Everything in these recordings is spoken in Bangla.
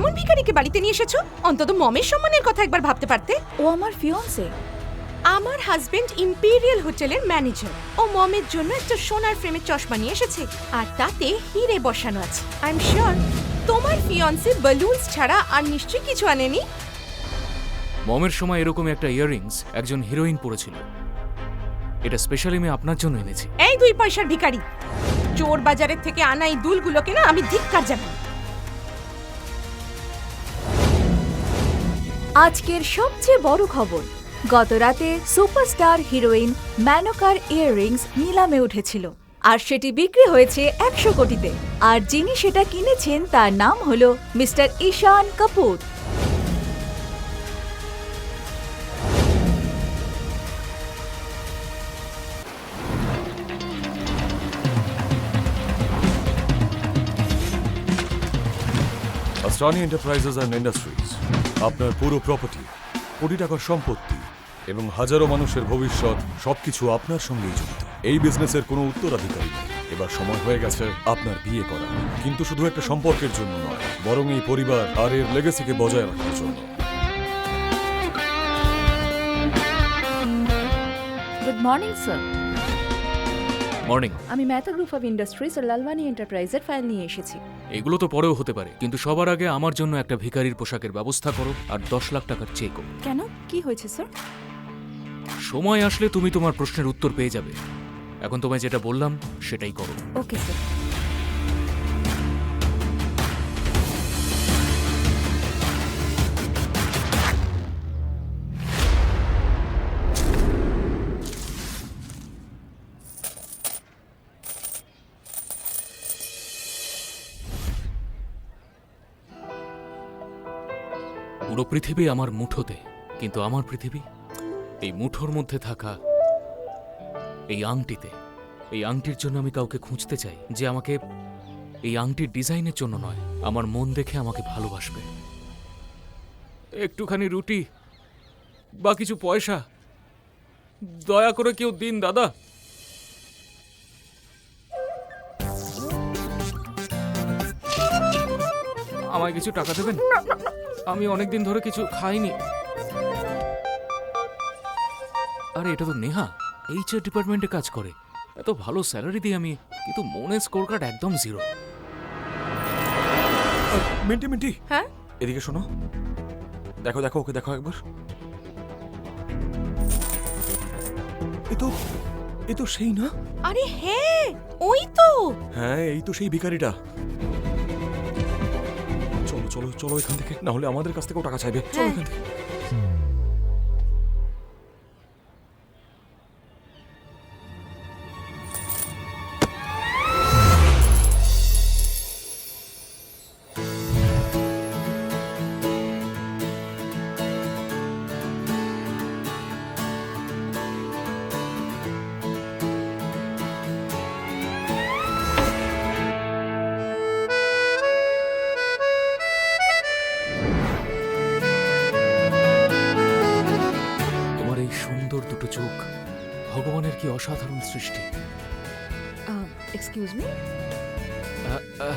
কেমন ভিখারিকে বাড়িতে নিয়ে এসেছো? অন্তত মমের সম্মানের কথা একবার ভাবতে পারতে। ও আমার ফিয়ন্সে। আমার হাজবেন্ড ইম্পেরিয়াল হোটেলের ম্যানেজার। ও মমের জন্য একটা সোনার ফ্রেমের চশমা নিয়ে এসেছে, আর তাতে হিরে বসানো আছে। আই এম শিওর তোমার ফিয়ন্সে বালুনস ছাড়া আর নিশ্চয়ই কিছু আনেনি। মমের সময় এরকম একটা ইয়াররিংস একজন হিরোইন পরেছিল। এটা স্পেশালি আমি আপনার জন্য এনেছি। এই 2 পয়সার ভিখারি, চোর বাজারের থেকে আনা এই দুলগুলোকে না আমি ধিক্কার জানাই। আজকের সবচেয়ে বড় খবর, গত রাতে সুপারস্টার হিরোইন ম্যানোকার ইয়াররিংস নিলামে উঠেছিল, আর সেটি বিক্রি হয়েছে 100 কোটিতে। আর যিনি সেটা কিনেছেন তার নাম হলো mister Ishaan Kapoor. Asrani enterprises and industries আপনার পুরো প্রপার্টি, কোটি টাকার সম্পত্তি এবং হাজারো মানুষের ভবিষ্যৎ সবকিছু আপনার সঙ্গেই জড়িত। এই বিজনেসের কোনো উত্তরাধিকারী নেই। এবার সময় হয়ে গেছে আপনার বিয়ে করা, কিন্তু শুধু একটা সম্পর্কের জন্য নয়, বরং এই পরিবার আর এর লেগেসিকে বজায় রাখার জন্য। Good morning sir. মর্নিং। আমি মেহতা গ্রুপ অফ ইন্ডাস্ট্রিজ আর লালবানি এন্টারপ্রাইজের ফাইল নিয়ে এসেছি। এগুলো তো পরেও হতে পারে, কিন্তু সবার আগে আমার জন্য একটা ভিখারির পোশাকের ব্যবস্থা করো আর 10 লাখ টাকার চেকও। কেন, কি হয়েছে স্যার? সময় আসলে তুমি তোমার প্রশ্নের উত্তর পেয়ে যাবে। এখন তোমায় যেটা বললাম সেটাই করো। Okay sir. পুরো পৃথিবী আমার মুঠোতে, কিন্তু আমার পৃথিবী এই মুঠোর মধ্যে থাকা এই আংটিতে। এই আংটির জন্য আমি কাউকে খুঁজতে চাই যে আমাকে এই আংটির ডিজাইনের জন্য নয়, আমার মন দেখে আমাকে ভালোবাসবে। একটুখানি রুটি বা কিছু পয়সা দয়া করে কেউ দিন দাদা। আমায় কিছু টাকা দেবেন? আমি অনেকদিন ধরে কিছু খাইনি। আরে এটা তো নেহা, এইচআর ডিপার্টমেন্টে কাজ করে। এত ভালো স্যালারি দিই আমি, কিন্তু মনের স্কোর কার্ড একদম 0। মিন্টি মিন্টি, হ্যাঁ এদিকে শোনো। দেখো দেখো, ওকে দেখো একবার। এ তো সেই না? আরে হ্যাঁ, ওই তো। হ্যাঁ, এই তো সেই ভিখারিটা। চলো চলো চলো এখান থেকে, না হলে আমাদের কাছ থেকেও টাকা চাইবে। চলো এখান থেকে। তোমার এই সুন্দর দুটো চোখ, ভগবানের কি অসাধারণ সৃষ্টি। Excuse me.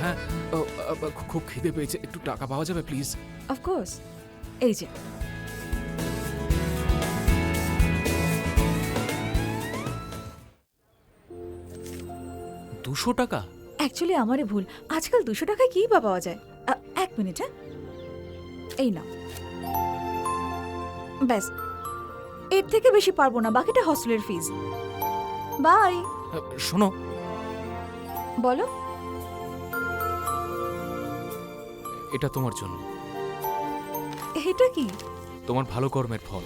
হ্যাঁ, খুব খিদে পেয়েছে, একটু টাকা পাওয়া যাবে প্লিজ? অফকোর্স, এই যে। $200 টাকা? অ্যাকচুয়ালি আমারই ভুল। আজকাল 200 টাকায় কি বা পাওয়া যায়? 1 মিনিট, হ্যাঁ, এই নাও। ব্যাস, এর থেকে বেশি পারবো না, বাকিটা হস্টেলের ফিস। বাই। শোনো, বলো। এটা তোমার জন্য। এটা কি? তোমার ভালো কর্মের ফল।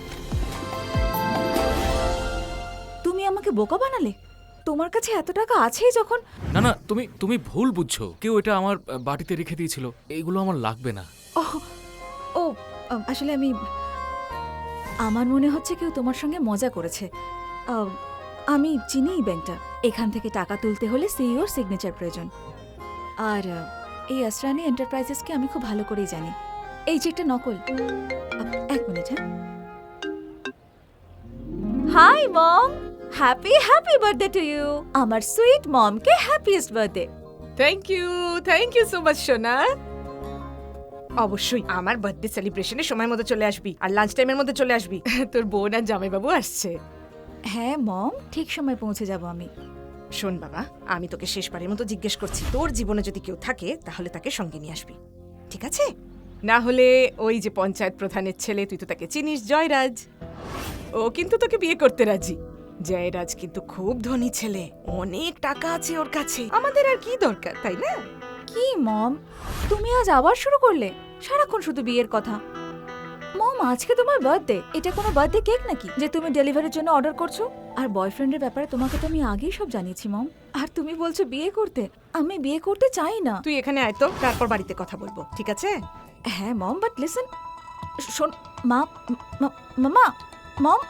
তুমি আমাকে বোকা বানালে? তোমার কাছে এত টাকা আছেই যখন। না না, তুমি ভুল বুঝছো। কেউ এটা আমার বাড়িতে রেখে দিয়েছিল। এইগুলো আমার লাগবে না। ও, আসলে আমার মনে হচ্ছে কেউ তোমার সঙ্গে মজা করেছে। আমি চিনি এই ব্যাংকটা। এখান থেকে টাকা তুলতে হলে সিইওর সিগনেচার প্রয়োজন। আর এই আসরানি এন্টারপ্রাইজেসকে আমি খুব ভালো করেই জানি। এই চেকটা নকল। 1 মিনিট, হ্যাঁ। Hi mom, happy birthday to you. আমার সুইট মমকে happiest birthday. Thank you so much সোনা। অবশ্যই আমার বার্থডে সেলিব্রেশনে সময় মতো চলে আসবি আর লাঞ্চ টাইমের মধ্যে চলে আসবি তোর বোন আর জামাইবাবু আসছে। হ্যাঁ মম, ঠিক সময় পৌঁছে যাব আমি। শোন বাবা, আমি তোকে শেষবারের মতো জিজ্ঞেস করছি, তোর জীবনে যদি কেউ থাকে তাহলে তাকে সঙ্গে নিয়ে আসবি, ঠিক আছে? না হলে ওই যে পঞ্চায়েত প্রধানের ছেলে, তুই তো তাকে চিনিস, জয়রাজ, ও কিন্তু তোকে বিয়ে করতে রাজি। জয়রাজ কিন্তু খুব ধনী ছেলে, অনেক টাকা আছে ওর কাছে, আমাদের আর কি দরকার, তাই না? কি মম, তুমি আজ আবার শুরু করলে? সারাক্ষণ শুধু বিয়ের কথা। মম, আজকে তোমার বার্থডে, এটা কোনো বার্থডে কেক নাকি যে তুমি ডেলিভারির জন্য অর্ডার করছো? আর বয়ফ্রেন্ডের ব্যাপারে তোমাকে তো আমি আগেই সব জানিয়েছি মম। আর তুমি বলছো বিয়ে করতে? আমি বিয়ে করতে চাই না। তুই এখানে আয় তো, তারপর বাড়িতে কথা বলবো, ঠিক আছে? হ্যাঁ মম, বাট লিসেন, শোন মা, মামা, মম,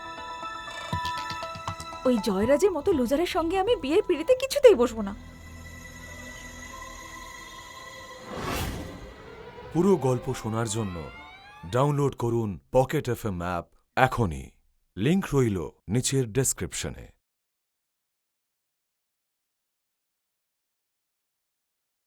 ওই জয়রাজের মতো লুজারের সঙ্গে আমি বিয়ের পিড়িতে কিছুতেই বসবো না। পুরো গল্প শোনার জন্য ডাউনলোড করুন পকেট এফএম অ্যাপ এখনই। লিংক রইল নিচের ডেসক্রিপশনে।